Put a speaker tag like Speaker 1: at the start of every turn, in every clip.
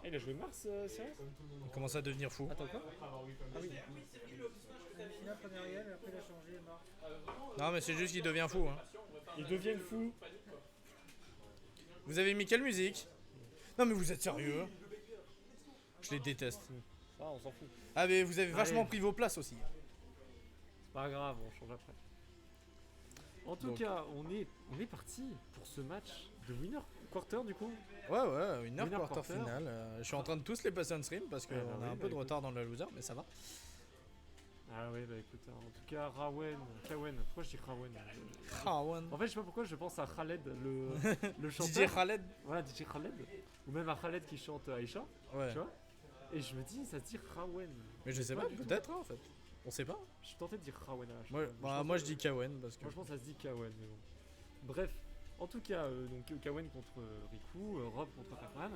Speaker 1: Ah, il a joué Mars, Cyrus.
Speaker 2: Il commence à devenir fou.
Speaker 1: Attends quoi? Ah oui.
Speaker 3: Finale première réelle, et après il a changé, mars.
Speaker 2: Non, mais c'est juste qu'il devient fou. Hein.
Speaker 1: Ils deviennent fous.
Speaker 2: Vous avez mis quelle musique? Non, mais vous êtes sérieux? Je les déteste.
Speaker 1: Ça, on s'en fout.
Speaker 2: Ah, mais vous avez vachement
Speaker 1: Allez.
Speaker 2: pris vos places aussi.
Speaker 1: C'est pas grave, on change après. En tout
Speaker 2: Donc.
Speaker 1: cas, on est parti pour ce match de winner quarter du coup.
Speaker 2: Ouais, une heure
Speaker 1: Winner
Speaker 2: quarter
Speaker 1: quarter.
Speaker 2: finale. Je suis en train de tous les passer on stream parce qu'on
Speaker 1: Ah bah
Speaker 2: a
Speaker 1: oui,
Speaker 2: un
Speaker 1: bah
Speaker 2: peu de
Speaker 1: écoute.
Speaker 2: retard dans la loser, mais ça va.
Speaker 1: Ah ouais, bah écoute, en tout cas, Kawen, pourquoi je dis Rawen
Speaker 2: Khawan.
Speaker 1: En fait, je sais pas pourquoi je pense à Khaled, le
Speaker 2: DJ
Speaker 1: chanteur.
Speaker 2: Khaled.
Speaker 1: Voilà, DJ Khaled. Ou même à Khaled qui chante Aïcha,
Speaker 2: Ouais.
Speaker 1: tu vois. Et je me dis, ça se dit Rawen.
Speaker 2: Mais je sais pas,
Speaker 1: du tout.
Speaker 2: peut-être hein, en fait. On sait pas.
Speaker 1: Je suis tenté de dire Rawen à la
Speaker 2: Moi,
Speaker 1: chaque fois.
Speaker 2: bah, moi je dis Kawen parce que.
Speaker 1: Moi, je pense que ça se dit Kawen, mais bon. Bref, en tout cas, donc Kawen contre Riku, Rob contre Pac-Man.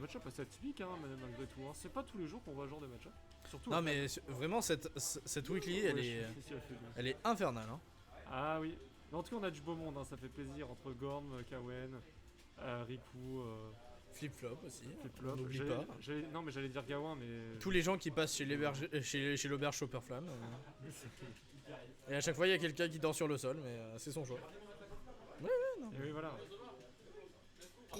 Speaker 1: Match-up assez atypique, hein, malgré tout. Hein. C'est pas tous les jours qu'on voit ce genre de match-up. Surtout.
Speaker 2: Non, mais vraiment, cette weekly, elle est infernale. Hein.
Speaker 1: Ah oui. Mais en tout cas, on a du beau monde, hein, ça fait plaisir. Entre Gorm, Kawen, Riku,
Speaker 2: Flip-flop aussi.
Speaker 1: Flip-flop.
Speaker 2: N'oublie pas.
Speaker 1: Non, mais j'allais dire Gawain, mais.
Speaker 2: Tous les gens qui passent chez l'auberge Chopperflamme. Et à chaque fois, il y a quelqu'un qui dort sur le sol, mais c'est son choix.
Speaker 1: Et oui, voilà.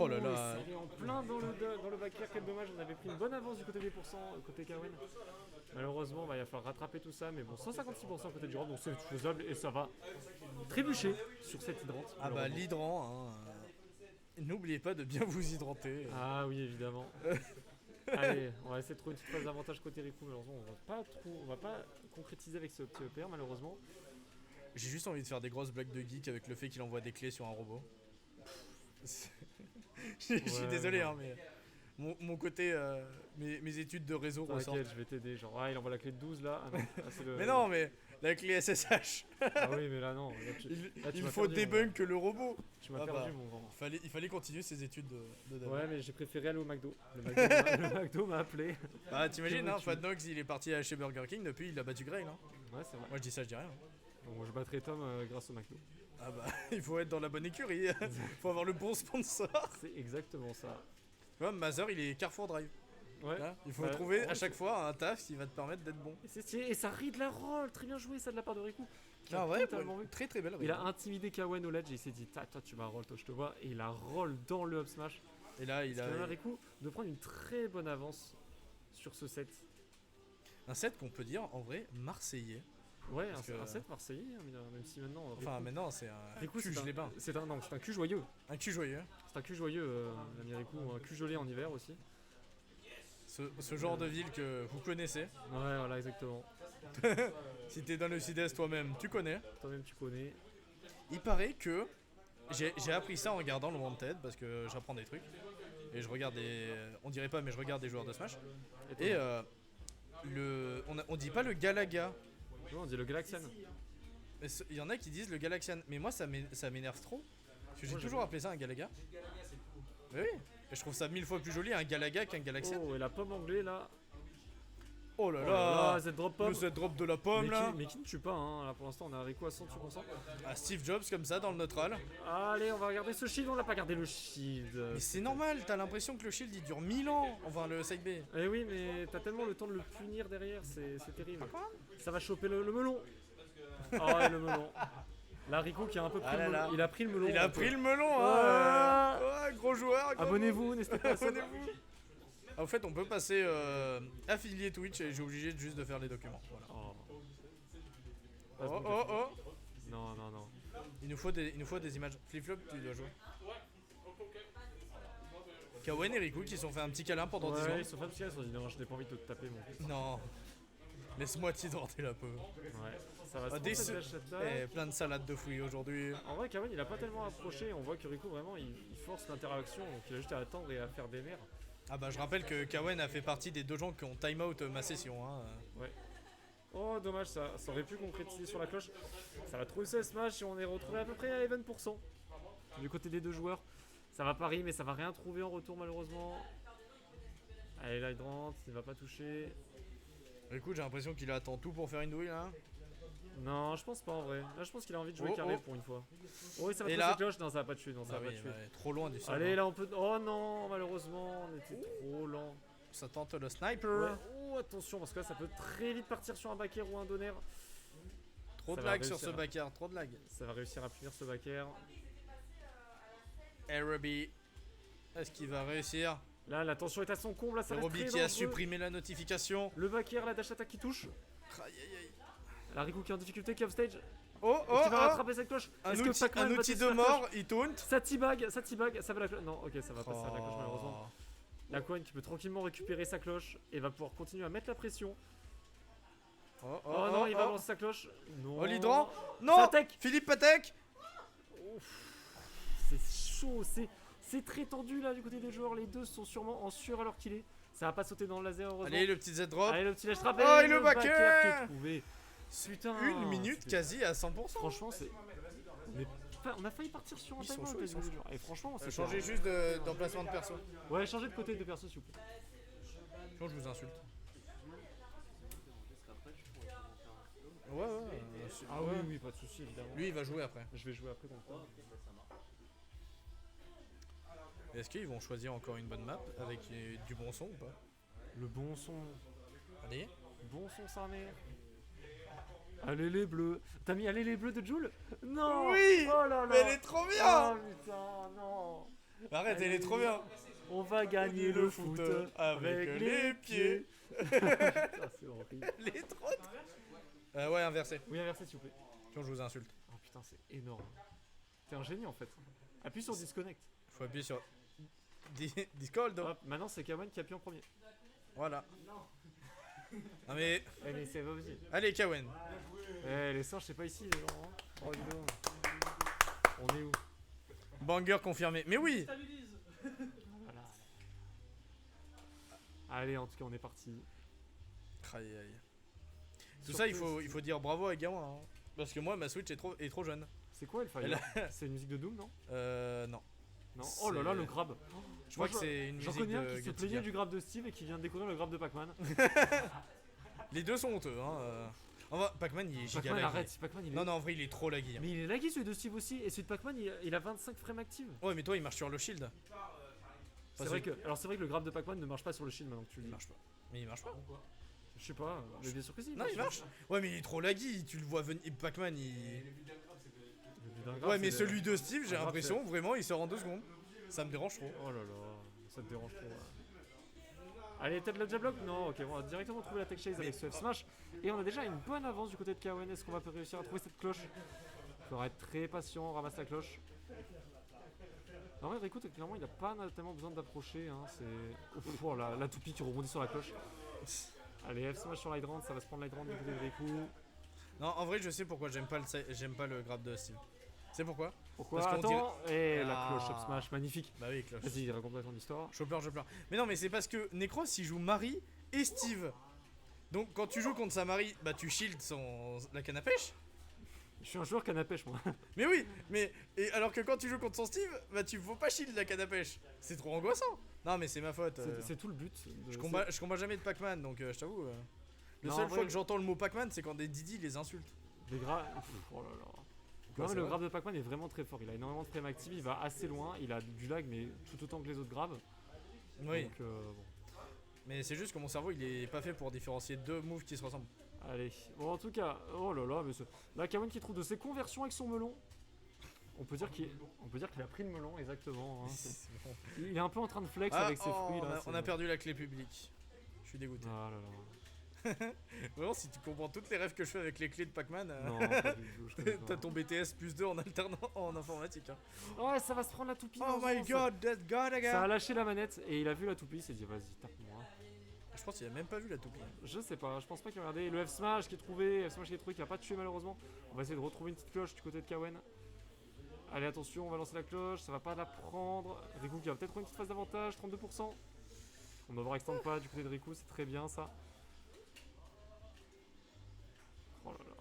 Speaker 2: Oh là là.
Speaker 1: Ça allait en plein dans le back air, quel dommage, on avait pris une bonne avance du côté des pourcents, côté Kawen. Malheureusement, il va falloir rattraper tout ça, mais bon, 156% côté du Rob, donc c'est faisable et ça va trébucher sur cette hydrante.
Speaker 2: Ah bah
Speaker 1: malheureusement.
Speaker 2: l'hydrant, hein. N'oubliez pas de bien vous hydranter.
Speaker 1: Ah oui, évidemment. Allez, on va essayer de trouver une petite phase d'avantage côté Riku, malheureusement, on va pas concrétiser avec ce petit EPR, malheureusement.
Speaker 2: J'ai juste envie de faire des grosses blagues de geek avec le fait qu'il envoie des clés sur un robot. Je suis désolé,
Speaker 1: non.
Speaker 2: hein, mais mon côté, mes études de réseau ressortent.
Speaker 1: T'inquiète, je vais t'aider. Genre, il envoie la clé de 12 là. Ah non, c'est le...
Speaker 2: Mais non, mais la clé SSH,
Speaker 1: Ah oui, mais là non. Là, tu
Speaker 2: il
Speaker 1: m'as
Speaker 2: faut
Speaker 1: perdu, mon
Speaker 2: debunk le robot.
Speaker 1: grand. Tu m'as
Speaker 2: Ah
Speaker 1: perdu,
Speaker 2: bah,
Speaker 1: mon grand.
Speaker 2: il fallait continuer ses études de dev.
Speaker 1: Ouais, mais j'ai préféré aller au McDo. Le McDo m'a appelé.
Speaker 2: Bah t'imagines, hein,
Speaker 1: Tu-
Speaker 2: Fatnox il est parti chez Burger King, depuis il a battu Grail. Hein.
Speaker 1: Ouais, c'est vrai.
Speaker 2: Moi je dis ça, je dis rien.
Speaker 1: Donc, moi, je battrai Tom grâce au McDo.
Speaker 2: Ah bah il faut être dans la bonne écurie, faut avoir le bon sponsor.
Speaker 1: C'est exactement ça.
Speaker 2: Tu vois, Mazer il est Carrefour Drive.
Speaker 1: Ouais.
Speaker 2: Là, il faut
Speaker 1: Bah,
Speaker 2: trouver
Speaker 1: ouais,
Speaker 2: à chaque fois un taf qui va te permettre d'être bon.
Speaker 1: Et c'est stylé. Et ça rit de la roll. Très bien joué ça de la part de Riku. Qui a
Speaker 2: Ah ouais,
Speaker 1: totalement vu.
Speaker 2: très très belle.
Speaker 1: Il a intimidé Kawen au ledge et il s'est dit toi tu vas roll, toi je te vois. Et il a roll dans le up smash.
Speaker 2: Et là il
Speaker 1: Ce qui permet à
Speaker 2: a
Speaker 1: Riku de prendre une très bonne avance sur ce set.
Speaker 2: un set qu'on peut dire en vrai marseillais.
Speaker 1: Ouais,
Speaker 2: Parce que-
Speaker 1: un set marseillais, hein, même si maintenant.
Speaker 2: Enfin
Speaker 1: Riku-
Speaker 2: maintenant c'est un
Speaker 1: Riku,
Speaker 2: cul gelé bain.
Speaker 1: c'est un cul joyeux.
Speaker 2: Un cul joyeux.
Speaker 1: C'est un cul joyeux, l'ami Riku, un cul gelé en hiver aussi.
Speaker 2: Ce genre de ville que vous connaissez.
Speaker 1: Ouais, voilà, exactement.
Speaker 2: Si t'es dans le sud-est toi-même, tu connais.
Speaker 1: Toi-même, tu connais.
Speaker 2: Il paraît que j'ai appris ça en regardant le Wanted parce que j'apprends des trucs et je regarde des, on dirait pas mais je regarde des joueurs de Smash et on dit pas le Galaga.
Speaker 1: Non, on dit le Galaxian.
Speaker 2: Mais il y en a qui disent le Galaxian, mais moi ça m'énerve trop parce que j'ai
Speaker 1: Moi,
Speaker 2: toujours appelé ça un Galaga. Mais oui, et je trouve ça 1000 fois plus joli un Galaga qu'un Galaxian.
Speaker 1: Oh, et la pomme anglais là.
Speaker 2: Oh là
Speaker 1: Oh
Speaker 2: là,
Speaker 1: cette drop pomme.
Speaker 2: le set drop de la pomme
Speaker 1: mais,
Speaker 2: là.
Speaker 1: mais qui ne tue pas, hein. Là pour l'instant, on a Riku à 100, tu consens.
Speaker 2: Ah, Steve Jobs comme ça dans le neutral.
Speaker 1: Allez, on va regarder ce shield. On n'a pas gardé le shield.
Speaker 2: Mais c'est normal, t'as l'impression que le shield il dure 1000 ans, enfin le side B.
Speaker 1: Eh oui, mais t'as tellement le temps de le punir derrière, c'est terrible. Ça va choper le melon. Oh, et le melon. Là, Riku qui a un peu pris
Speaker 2: Ah là
Speaker 1: le melon.
Speaker 2: là.
Speaker 1: Il a pris le melon.
Speaker 2: Il a
Speaker 1: un peu.
Speaker 2: pris le melon,
Speaker 1: Ah.
Speaker 2: hein. Ouais, gros joueur. gros
Speaker 1: Abonnez-vous, n'hésitez pas à
Speaker 2: Abonnez-vous. En fait, on peut passer affilié Twitch et j'ai obligé juste de faire les documents. Voilà.
Speaker 1: Oh.
Speaker 2: Oh oh oh.
Speaker 1: Non, non, non.
Speaker 2: Il nous faut des images. Flip-flop, tu dois jouer. Kawen et Riku qui se sont fait un petit câlin pendant 10
Speaker 1: Ouais,
Speaker 2: secondes.
Speaker 1: ils sont pas petits, ils se sont dit non, je n'ai pas envie de te taper mon fils.
Speaker 2: Non. Laisse-moi t'hydrater la peau.
Speaker 1: Ouais, ça va se
Speaker 2: Ah,
Speaker 1: prendre cette gâchette là.
Speaker 2: Plein de salades de fruits aujourd'hui.
Speaker 1: En vrai, Kawen il a pas tellement approché. On voit que Riku vraiment il force l'interaction, donc il a juste à attendre et à faire des nerfs.
Speaker 2: Ah bah je rappelle que Kawen a fait partie des deux gens qui ont time out ma session. Hein.
Speaker 1: Ouais. Oh, dommage, ça aurait pu concrétiser sur la cloche. Ça va trop ce smash et on est retrouvé à peu près à 11%. Du côté des deux joueurs, ça va pari, mais ça va rien trouver en retour malheureusement. Allez, l'hydrant, il va pas toucher.
Speaker 2: Écoute, j'ai l'impression qu'il attend tout pour faire une douille là.
Speaker 1: Non, je pense pas en vrai. Là, je pense qu'il a envie de jouer
Speaker 2: Oh,
Speaker 1: carré
Speaker 2: oh.
Speaker 1: pour une fois. Oh, oui, ça va
Speaker 2: Et
Speaker 1: tuer
Speaker 2: là-
Speaker 1: cette cloche. Non, ça va pas tuer. Non, ça
Speaker 2: Bah
Speaker 1: va pas
Speaker 2: oui,
Speaker 1: tuer.
Speaker 2: ouais, trop loin du sol.
Speaker 1: Allez,
Speaker 2: hein.
Speaker 1: là, on peut. Oh non, malheureusement, on était trop lent.
Speaker 2: Ça tente le sniper.
Speaker 1: Ouais. Oh, attention, parce que là, ça peut très vite partir sur un backer ou un donner.
Speaker 2: Trop
Speaker 1: Ça
Speaker 2: de
Speaker 1: va
Speaker 2: lag sur ce
Speaker 1: réussir.
Speaker 2: backer, trop de lag.
Speaker 1: Ça va réussir à punir ce backer.
Speaker 2: Araby. Est-ce qu'il va réussir?
Speaker 1: Là, la tension est à son comble. Là, ça va être
Speaker 2: Araby
Speaker 1: très
Speaker 2: qui a
Speaker 1: dangereux.
Speaker 2: supprimé la notification.
Speaker 1: Le backer, la dash attack qui touche.
Speaker 2: Aïe aïe aïe.
Speaker 1: La Riku qui est en difficulté, qui est off stage.
Speaker 2: Oh oh
Speaker 1: Qui va
Speaker 2: oh.
Speaker 1: rattraper cette cloche.
Speaker 2: Un
Speaker 1: Est-ce que
Speaker 2: outil,
Speaker 1: Pac-Man
Speaker 2: un
Speaker 1: va
Speaker 2: outil
Speaker 1: tester
Speaker 2: de
Speaker 1: la cloche?
Speaker 2: mort, il taunt.
Speaker 1: Ça teabag, ça va la cloche. Non, ok, ça va pas se faire la cloche malheureusement.
Speaker 2: Oh.
Speaker 1: La Cohen qui peut tranquillement récupérer sa cloche et va pouvoir continuer à mettre la pression.
Speaker 2: Oh,
Speaker 1: Oh, non, il va lancer sa cloche. Non.
Speaker 2: Oh, l'hydrant.
Speaker 1: Ça
Speaker 2: Non.
Speaker 1: attaque.
Speaker 2: Philippe Patek.
Speaker 1: C'est chaud, c'est très tendu là du côté des joueurs. Les deux sont sûrement en sueur alors qu'il est. Ça va pas sauter dans le laser heureusement.
Speaker 2: Allez, le petit Z drop.
Speaker 1: Allez, le petit lèche trap.
Speaker 2: Oh, et le backer
Speaker 1: qui est trouvé. Putain.
Speaker 2: Une minute
Speaker 1: c'était-
Speaker 2: quasi à 100%.
Speaker 1: Franchement, c'est. On a failli partir sur un
Speaker 2: Ils sont
Speaker 1: timeout
Speaker 2: chauds, ils sont
Speaker 1: quasiment. Et franchement, c'est
Speaker 2: Changez juste d'emplacement de perso.
Speaker 1: Ouais, changez de côté de perso s'il vous plaît.
Speaker 2: Sinon, je vous insulte. Ouais, ouais.
Speaker 1: Ah
Speaker 2: ouais.
Speaker 1: oui, oui, pas de soucis évidemment.
Speaker 2: Lui, il va jouer après.
Speaker 1: Je vais jouer après contre toi.
Speaker 2: Est-ce qu'ils vont choisir encore une bonne map avec du bon son ou pas?
Speaker 1: Le bon son.
Speaker 2: Allez.
Speaker 1: Bon son, sa mère. Allez les bleus. T'as mis allez les bleus de Joule? Non.
Speaker 2: Oui.
Speaker 1: Oh là là.
Speaker 2: Mais elle est trop bien.
Speaker 1: Oh putain, non.
Speaker 2: Arrête, elle
Speaker 1: Allez.
Speaker 2: est trop bien.
Speaker 1: On va gagner le foot avec les pieds. Putain, c'est horrible.
Speaker 2: Elle est trop. Ouais, inversé.
Speaker 1: Oui, inversé s'il vous plaît.
Speaker 2: Sinon, je vous insulte.
Speaker 1: Oh putain, c'est énorme. T'es un génie en fait. Appuie sur disconnect.
Speaker 2: Faut appuyer sur Discord.
Speaker 1: Hop, maintenant c'est Kawan qui appuie en premier.
Speaker 2: Voilà. Non mais.
Speaker 1: Allez, c'est vas-y.
Speaker 2: Allez, Kawen.
Speaker 1: Eh, les singes, c'est pas ici, les gens. Hein. Oh, dis donc. On est où?
Speaker 2: Banger confirmé. Mais oui.
Speaker 1: Voilà. Allez, en tout cas, on est parti.
Speaker 2: Aïe aïe. Tout
Speaker 1: Surtout,
Speaker 2: ça, il faut dire bravo à Gamin. Hein. Parce que moi, ma Switch est trop jeune.
Speaker 1: C'est quoi Hellfire? C'est une musique de Doom, non?
Speaker 2: Non.
Speaker 1: Non. Oh là là,
Speaker 2: C'est-
Speaker 1: le grab.
Speaker 2: Je crois
Speaker 1: Moi,
Speaker 2: que c'est une
Speaker 1: J'en
Speaker 2: musique
Speaker 1: connais un
Speaker 2: de
Speaker 1: qui se
Speaker 2: Guilty
Speaker 1: plaignait
Speaker 2: Gear.
Speaker 1: du grab de Steve et qui vient de découvrir le grab de Pac-Man.
Speaker 2: Les deux sont honteux. Hein. En vrai, Pac-Man, il est giga
Speaker 1: Pac-Man,
Speaker 2: laggy.
Speaker 1: arrête, Pac-Man il est.
Speaker 2: Non, non, en vrai, il est trop laggy. Hein.
Speaker 1: Mais il est laggy celui de Steve aussi. Et celui de Pac-Man, il a 25 frames actives.
Speaker 2: Ouais, mais toi, il marche sur le shield.
Speaker 1: C'est vrai que le grab de Pac-Man ne marche pas sur le shield maintenant que tu le
Speaker 2: Il
Speaker 1: dis.
Speaker 2: marche pas. Mais il marche pas.
Speaker 1: Je sais pas, mais bien sûr que si.
Speaker 2: Non, il marche. Ouais, mais il est trop laggy. Tu le vois venir. Pac-Man, il.
Speaker 1: Le but d'un grab,
Speaker 2: Ouais, mais
Speaker 1: c'est
Speaker 2: celui de Steve, j'ai
Speaker 1: un grab,
Speaker 2: l'impression, vraiment, il sort en 2 secondes. Ça me dérange trop.
Speaker 1: Oh là là, ça te dérange trop. Ouais. Allez, peut-être le jab-block? Non, ok, on va directement trouver la tech chase avec ce F-Smash. Et on a déjà une bonne avance du côté de Kawen. Est-ce qu'on va réussir à trouver cette cloche? Il faudra être très patient, on ramasse la cloche. En vrai, Riku, clairement, il a pas tellement besoin d'approcher. Hein. C'est. Oh, la toupie qui rebondit sur la cloche. Allez, F-Smash sur l'hydrant, ça va se prendre l'hydrant du côté de Riku.
Speaker 2: Non, en vrai, je sais pourquoi j'aime pas le grab de Steve. C'est pourquoi?
Speaker 1: Pourquoi?
Speaker 2: Parce qu'on
Speaker 1: Attends, et la
Speaker 2: Ah.
Speaker 1: cloche F-Smash, magnifique.
Speaker 2: Bah oui, cloche.
Speaker 1: Vas-y, raconte-moi ton histoire.
Speaker 2: Je pleure, je pleure. Mais non, mais c'est parce que Necros il joue Marie et Steve. Donc quand tu joues contre sa Marie, bah tu shield la canne à pêche.
Speaker 1: Je suis un joueur canne à pêche, moi.
Speaker 2: Mais oui, mais et alors que quand tu joues contre son Steve, bah tu faut pas shield la canne à pêche. C'est trop angoissant. Non, mais c'est ma faute.
Speaker 1: C'est tout le but.
Speaker 2: Je combats jamais de Pac-Man, donc je t'avoue. Le
Speaker 1: Non,
Speaker 2: seul
Speaker 1: en
Speaker 2: fois
Speaker 1: vrai-
Speaker 2: que j'entends le mot Pac-Man, c'est quand des Didi les insultent.
Speaker 1: Des gras. Oh là là.
Speaker 2: Quoi,
Speaker 1: Non, mais
Speaker 2: c'est
Speaker 1: le
Speaker 2: vrai
Speaker 1: grab de Pac-Man est vraiment très fort. Il a énormément de frame active, il va assez loin, il a du lag, mais tout autant que les autres grabs.
Speaker 2: Oui,
Speaker 1: Donc, bon.
Speaker 2: mais c'est juste que mon cerveau il est pas fait pour différencier deux moves qui se ressemblent.
Speaker 1: Allez. Bon, en tout cas, oh là là, mais là, Kawan qui trouve de ses conversions avec son melon. On peut dire qu'il a pris le melon, exactement. Hein.
Speaker 2: C'est bon.
Speaker 1: Il est un peu en train de flex
Speaker 2: Ah,
Speaker 1: avec ses
Speaker 2: oh,
Speaker 1: fruits
Speaker 2: on
Speaker 1: là.
Speaker 2: a- on a perdu la clé publique. Je suis dégoûté.
Speaker 1: Ah là là.
Speaker 2: Vraiment, si tu comprends toutes les rêves que je fais avec les clés de Pac-Man,
Speaker 1: Non, pas du tout, je connais pas.
Speaker 2: t'as ton BTS plus 2 en alternant en informatique. Hein.
Speaker 1: Ouais, ça va se prendre la toupie.
Speaker 2: Oh
Speaker 1: dans
Speaker 2: my
Speaker 1: un sens.
Speaker 2: god, that god
Speaker 1: Ça a
Speaker 2: again!
Speaker 1: lâché la manette et il a vu la toupie, il s'est dit vas-y, tape-moi.
Speaker 2: Je pense qu'il a même pas vu la toupie.
Speaker 1: Je sais pas, je pense pas qu'il a regardé. Le F-Smash qui est trouvé, qui a pas tué malheureusement. On va essayer de retrouver une petite cloche du côté de Kawen. Allez, attention, on va lancer la cloche, ça va pas la prendre. Riku qui va peut-être trouver une petite phase d'avantage, 32%. On overextend pas du côté de Riku, c'est très bien ça. Oh là là.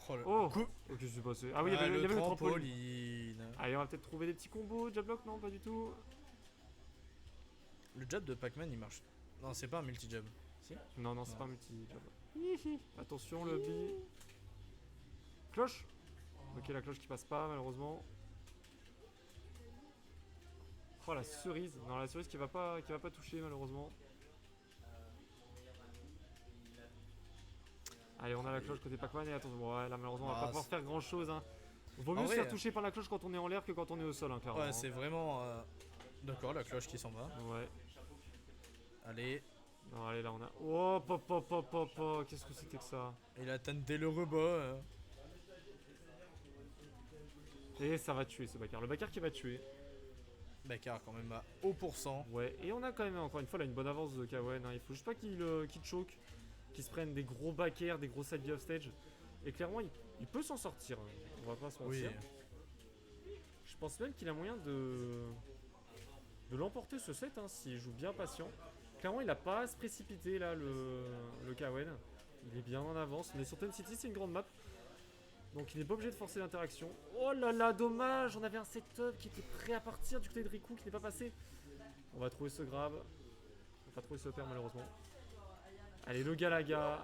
Speaker 2: Oh, le
Speaker 1: Oh,
Speaker 2: coup.
Speaker 1: ok, c'est passé. Ah oui, il y avait,
Speaker 2: le
Speaker 1: il y avait le trampoline.
Speaker 2: trampoline.
Speaker 1: Allez, on va peut-être trouver des petits combos. Jablock, non, pas du tout.
Speaker 2: Le jab de Pac-Man il marche. Non, c'est pas un multi-jab. Si.
Speaker 1: Non, non, c'est
Speaker 2: Non.
Speaker 1: pas un multi-job. Attention, le bi. Cloche. Ok, la cloche qui passe pas, malheureusement. Oh, la cerise. Non, la cerise qui va pas toucher, malheureusement. Allez, on a la cloche côté Pac-Man et attention, bon, ouais, là malheureusement on va
Speaker 2: Ah,
Speaker 1: pas pouvoir faire grand chose. Hein. Vaut
Speaker 2: En
Speaker 1: mieux se
Speaker 2: vrai,
Speaker 1: faire toucher par la cloche quand on est en l'air que quand on est au sol, hein, clairement.
Speaker 2: Ouais,
Speaker 1: hein.
Speaker 2: c'est vraiment. D'accord, la cloche qui s'en va.
Speaker 1: Ouais.
Speaker 2: Allez,
Speaker 1: Non, allez, là on a. Oh, pop, pop, pop, pop, pop. Qu'est-ce que c'était que ça?
Speaker 2: il a tenté le rebot.
Speaker 1: Et ça va tuer ce Bakar. Le Bakar qui va tuer.
Speaker 2: Bakar quand même à haut pourcent.
Speaker 1: Ouais, et on a quand même encore une fois là une bonne avance de Kawen. Hein. Il faut juste pas qu'il choke, qu'il se prenne des gros backers, des gros side B off stage. Et clairement, il peut s'en sortir. Hein. On va pas se
Speaker 2: Oui.
Speaker 1: mentir. Je pense même qu'il a moyen de l'emporter ce set hein, s'il joue bien patient. Clairement, il a pas à se précipiter là, le Kawen. Il est bien en avance. On est sur Ten City, c'est une grande map. Donc il n'est pas obligé de forcer l'interaction. Oh là là, dommage. On avait un setup qui était prêt à partir du côté de Riku qui n'est pas passé. On va trouver ce grab. On va pas trouver ce père malheureusement. Allez, le Galaga.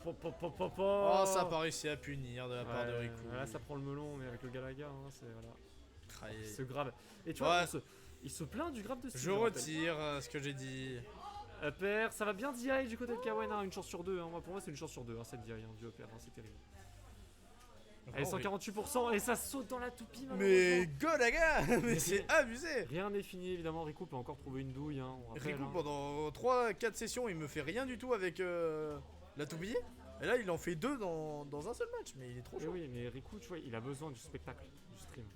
Speaker 2: Oh, ça a pas réussi à punir de la part de
Speaker 1: Ouais,
Speaker 2: Riku.
Speaker 1: là ça prend le melon, mais avec le Galaga, hein, c'est voilà.
Speaker 2: Aïe.
Speaker 1: Ce grab. Et tu vois,
Speaker 2: Ouais.
Speaker 1: il se plaint du grab de Steve.
Speaker 2: Je retire ce que j'ai dit.
Speaker 1: Upper, ça va bien DI du côté de Kawen, hein, une chance sur deux. Hein. Moi, pour moi, c'est une chance sur deux, hein, cette DI hein, du upper, hein, c'est terrible. Allez, 148%, et ça saute dans la toupie,
Speaker 2: Mais
Speaker 1: malheureusement.
Speaker 2: Golaga Mais c'est abusé.
Speaker 1: Rien n'est fini, évidemment. Riku peut encore trouver une douille. Hein, on rappelle,
Speaker 2: Riku
Speaker 1: hein.
Speaker 2: pendant 3-4 sessions il me fait rien du tout avec la toupie. Et là il en fait 2 dans un seul match, mais il est trop
Speaker 1: Eh
Speaker 2: chaud.
Speaker 1: oui, mais Riku, tu vois, il a besoin du spectacle, du stream.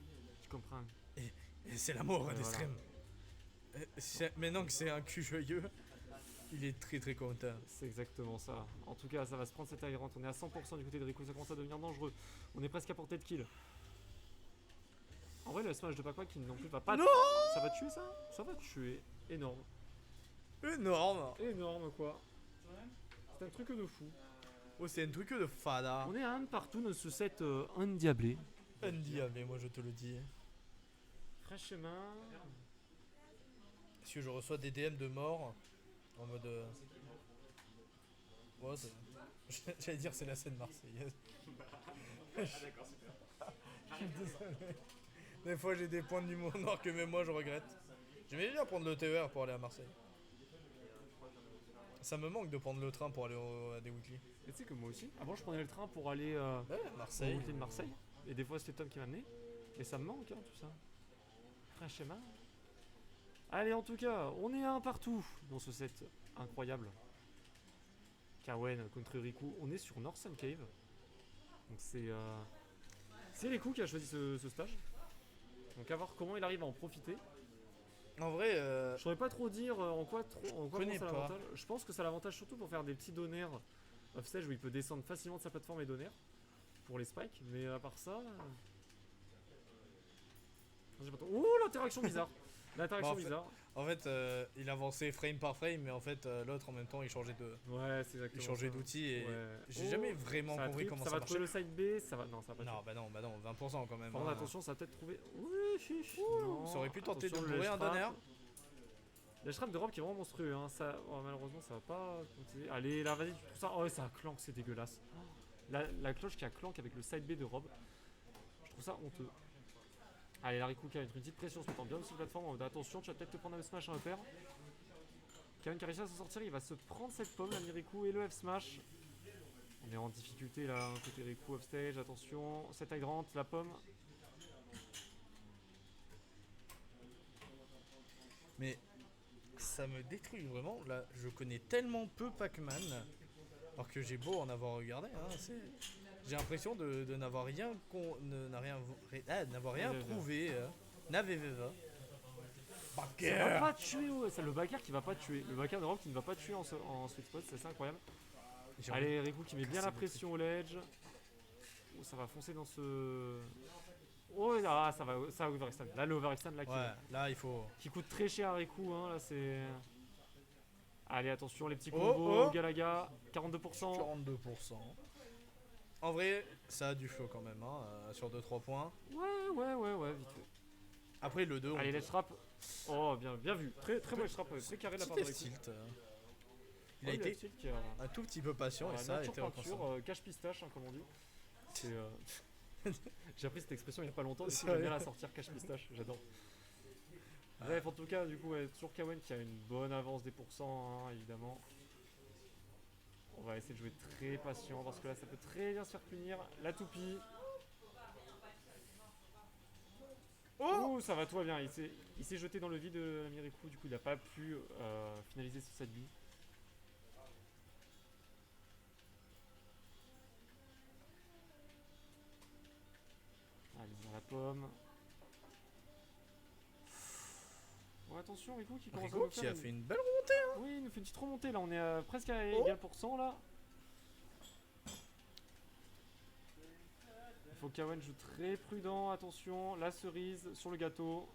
Speaker 1: Tu comprends?
Speaker 2: Et c'est la mort
Speaker 1: Ouais,
Speaker 2: des
Speaker 1: voilà.
Speaker 2: streams. Maintenant que c'est un cul joyeux, il est très très content.
Speaker 1: C'est exactement ça. En tout cas, ça va se prendre cette aérante. On est à 100% du côté de Riku, ça commence à devenir dangereux. On est presque à portée de kill. En vrai, le smash de Pac-Man qui non plus va pas.
Speaker 2: Non.
Speaker 1: Ça va tuer ça? Ça va tuer. Énorme.
Speaker 2: Énorme.
Speaker 1: Énorme quoi. C'est un truc de fou.
Speaker 2: Oh, c'est un truc de fada.
Speaker 1: On est à un partout dans ce set endiablé.
Speaker 2: Andy, mais moi je te le dis.
Speaker 1: Franchement.
Speaker 2: Parce que je reçois des DM de mort en mode. Ouais, j'allais dire c'est la scène marseillaise. Je suis désolé. Des fois j'ai des points d'humour noir que même moi je regrette. J'aimais bien prendre le TER pour aller à Marseille. Ça me manque de prendre le train pour aller à des weekly.
Speaker 1: Et tu sais que moi aussi, avant je prenais le train pour aller
Speaker 2: Ouais,
Speaker 1: au
Speaker 2: Marseille.
Speaker 1: week-end de Marseille. Et des fois c'était Tom qui m'amenait. Et ça me manque hein, tout ça. Franchement. Allez, en tout cas, on est à un partout dans ce set incroyable. Kawen contre Riku. On est sur Northern Cave. Donc c'est Riku qui a choisi ce stage. Donc à voir comment il arrive à en profiter.
Speaker 2: En vrai,
Speaker 1: Je saurais pas trop dire en quoi
Speaker 2: connais
Speaker 1: ça
Speaker 2: pas.
Speaker 1: l'avantage. Je pense que ça l'avantage surtout pour faire des petits donners off-stage où il peut descendre facilement de sa plateforme et donner pour les spikes. Mais à part ça. J'ai pas trop- Ouh, l'interaction bizarre! L'interaction
Speaker 2: Bah, en fait-
Speaker 1: bizarre.
Speaker 2: en fait, il avançait frame par frame, mais en fait, l'autre en même temps il changeait
Speaker 1: Ouais, c'est exactement.
Speaker 2: il changeait
Speaker 1: ça.
Speaker 2: d'outil et
Speaker 1: Ouais.
Speaker 2: j'ai
Speaker 1: Oh,
Speaker 2: jamais vraiment
Speaker 1: ça va
Speaker 2: compris
Speaker 1: trip,
Speaker 2: comment
Speaker 1: ça
Speaker 2: ça
Speaker 1: va
Speaker 2: marchait.
Speaker 1: trouver le side B, ça va. Non, ça va pas.
Speaker 2: Non, bah non, 20% quand même.
Speaker 1: Par contre,
Speaker 2: hein.
Speaker 1: attention, ça va peut-être trouver. Oui, non,
Speaker 2: Ça aurait pu tenter de
Speaker 1: attention, le
Speaker 2: bourrer un
Speaker 1: ledge trap.
Speaker 2: donner.
Speaker 1: Le trap de Rob qui est vraiment monstrueux. Hein. Ça, oh, malheureusement, ça va pas continuer. Allez, là, vas-y, tu trouves ça. Oh, ouais, ça a clank, c'est dégueulasse. La cloche qui a clank avec le side B de Rob. Je trouve ça honteux. Allez, la Riku qui a une petite pression, se mettant bien sur la plateforme. En mode, attention, tu vas peut-être te prendre un smash, un upper. Kevin qui a réussi à s'en sortir, il va se prendre cette pomme, la Riku et le F smash. On est en difficulté là, côté Riku upstage, attention, cette hydrant, la pomme.
Speaker 2: Mais ça me détruit vraiment. Là, je connais tellement peu Pac-Man, alors que j'ai beau en avoir regardé. Hein, j'ai l'impression de n'avoir rien, n'avoir rien
Speaker 1: Ouais,
Speaker 2: trouvé. Naveveva.
Speaker 1: Ça va pas tuer, ouais. C'est le backer qui va pas tuer. Le backer de Rob qui ne va pas tuer en sweet spot, c'est assez incroyable.
Speaker 2: J'ai envie-
Speaker 1: Allez, Riku qui met bien
Speaker 2: casser
Speaker 1: la
Speaker 2: le
Speaker 1: pression au ledge. Oh, ça va foncer dans ce. Oh, ah, ça va overextend. Là, le overextend là,
Speaker 2: Ouais, là il faut.
Speaker 1: qui coûte très cher à Riku. Hein, là, c'est. Allez, attention, les petits
Speaker 2: Oh,
Speaker 1: combos.
Speaker 2: oh.
Speaker 1: Galaga, 42%.
Speaker 2: 42%. En vrai, ça a du flow quand même, hein, sur 2-3 points.
Speaker 1: Ouais, vite fait.
Speaker 2: Après le 2,
Speaker 1: Allez, ledge trap. Oh, bien vu. Très bon ledge trap. Très carré de la part de
Speaker 2: Petit
Speaker 1: Riku.
Speaker 2: tilt. Il a
Speaker 1: Oh,
Speaker 2: été
Speaker 1: Upsilk qui a
Speaker 2: un tout petit peu patient et ça a
Speaker 1: nature
Speaker 2: été
Speaker 1: peinture,
Speaker 2: récompensé.
Speaker 1: cache pistache, hein, comme on dit. C'est, J'ai appris cette expression il n'y a pas longtemps, du coup
Speaker 2: Sérieux
Speaker 1: j'aime bien la sortir, cache pistache, j'adore. Bref, en tout cas, du coup, toujours Kawen qui a une bonne avance des pourcents, hein, évidemment. On va essayer de jouer très patient parce que là ça peut très bien se faire punir. La toupie. Oh, ça va, tout va bien. Il s'est jeté dans le vide de la Mirikou, du coup il n'a pas pu finaliser sur cette bille. Allez, dans la pomme. Bon, attention, Rico qui commence
Speaker 2: Rico
Speaker 1: à nous
Speaker 2: qui
Speaker 1: faire
Speaker 2: a fait une belle remontée.
Speaker 1: Oui, il nous fait une petite remontée là, on est presque à
Speaker 2: Oh.
Speaker 1: égal pourcent là. Il faut que Kawen joue très prudent, attention, la cerise sur le gâteau.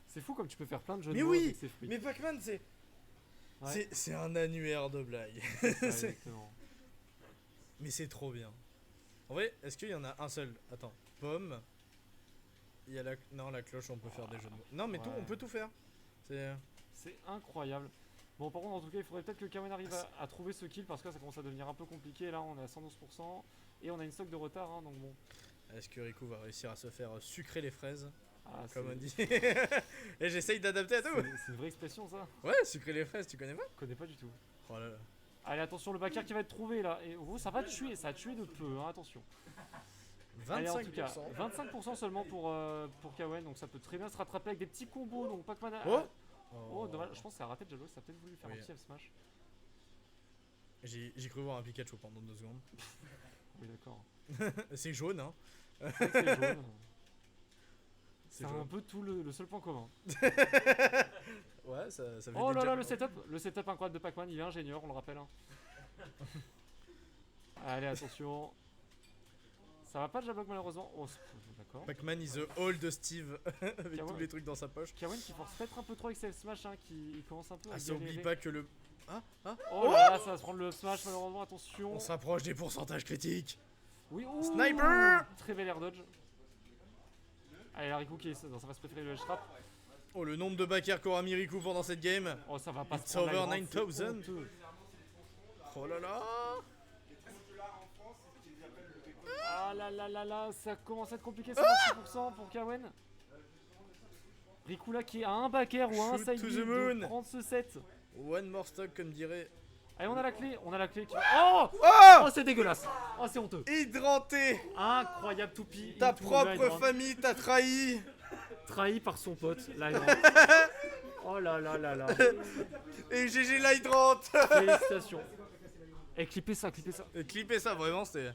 Speaker 1: C'est fou comme tu peux faire plein de jeux de
Speaker 2: Mais
Speaker 1: mots
Speaker 2: oui,
Speaker 1: avec ces fruits.
Speaker 2: Mais Pac-Man, c'est
Speaker 1: Ouais.
Speaker 2: c'est un annuaire de blagues.
Speaker 1: C'est ça,
Speaker 2: c'est-
Speaker 1: exactement.
Speaker 2: Mais c'est trop bien. En vrai, est-ce qu'il y en a un seul? Attends, pomme. Il y a la cloche, on peut faire des jeux de mots. Non, mais tout,
Speaker 1: Ouais.
Speaker 2: on peut tout faire. C'est
Speaker 1: C'est incroyable. Bon, par contre, en tout cas, il faudrait peut-être que Kawen arrive à trouver ce kill parce que là, ça commence à devenir un peu compliqué. Là, on est à 112% et on a une stock de retard, hein, donc bon.
Speaker 2: Est-ce que Riku va réussir à se faire sucrer les fraises,
Speaker 1: Ah,
Speaker 2: comme on
Speaker 1: c'est
Speaker 2: dit? Et j'essaye d'adapter à tout.
Speaker 1: c'est une vraie expression, ça.
Speaker 2: Ouais, sucrer les fraises, tu connais pas?
Speaker 1: Je connais pas du tout.
Speaker 2: Oh là là.
Speaker 1: Allez, attention, le backer qui va être trouvé là. Et oh, ça va tuer, ça a tué de peu, hein, attention. Allez, en tout cas,
Speaker 2: 25%.
Speaker 1: 25% seulement pour Kawen, donc ça peut très bien se rattraper avec des petits combos. Donc Pac-Man a-
Speaker 2: Oh.
Speaker 1: Oh, dommage, je pense que ça a raté Jalo, ça a peut-être voulu faire
Speaker 2: Oui.
Speaker 1: un petit F-Smash.
Speaker 2: J'ai cru voir un Pikachu pendant 2 secondes.
Speaker 1: Oui, d'accord.
Speaker 2: C'est jaune, hein.
Speaker 1: C'est vrai que c'est jaune.
Speaker 2: C'est
Speaker 1: C'est un
Speaker 2: jaune.
Speaker 1: peu tout le seul point commun.
Speaker 2: Ouais, ça fait
Speaker 1: Oh
Speaker 2: des
Speaker 1: là là,
Speaker 2: jabs.
Speaker 1: le setup incroyable de Pac-Man, il est ingénieur, on le rappelle. Hein. Allez, attention. Ça va pas de Jablock malheureusement. Oh, d'accord.
Speaker 2: Pac-Man is the old Steve avec
Speaker 1: Kawen.
Speaker 2: tous les trucs dans sa poche.
Speaker 1: Kawen qui force peut-être un peu trop avec ses F-Smash, hein, qui commence un peu à
Speaker 2: Ah, ça oublie
Speaker 1: galérer.
Speaker 2: pas que le. Ah,
Speaker 1: Oh là là, ça va se prendre le Smash malheureusement, attention.
Speaker 2: on s'approche des pourcentages critiques.
Speaker 1: Oui, ouh,
Speaker 2: Sniper.
Speaker 1: Très bel air dodge. Allez, la Riku qui est dans sa phase préférée, le edge trap.
Speaker 2: Oh, le nombre de backers qu'aura Miriku pendant cette game.
Speaker 1: Oh, ça va pas
Speaker 2: It's
Speaker 1: se prendre la
Speaker 2: over
Speaker 1: grande, c'est
Speaker 2: 9000.
Speaker 1: honteux.
Speaker 2: Oh là là.
Speaker 1: Ah là là là là, ça commence à être compliqué, 56% pour Kawen. Riku là qui est à un backer ou à un
Speaker 2: Shoot
Speaker 1: side
Speaker 2: to
Speaker 1: B
Speaker 2: the
Speaker 1: de
Speaker 2: moon.
Speaker 1: prendre ce set.
Speaker 2: One more stock, comme dirait.
Speaker 1: Allez, on a la clé qui va... Oh,
Speaker 2: Oh,
Speaker 1: oh c'est dégueulasse. Oh, c'est honteux.
Speaker 2: hydranté.
Speaker 1: Incroyable toupie.
Speaker 2: Ta
Speaker 1: Into
Speaker 2: propre
Speaker 1: Hydrant.
Speaker 2: famille t'a trahi.
Speaker 1: Trahi par son pote, l'Hydrant. Oh là là là là.
Speaker 2: Et GG l'hydrante.
Speaker 1: Félicitations. Et clippez ça, clippez ça.
Speaker 2: Et clipper ça, vraiment, c'est.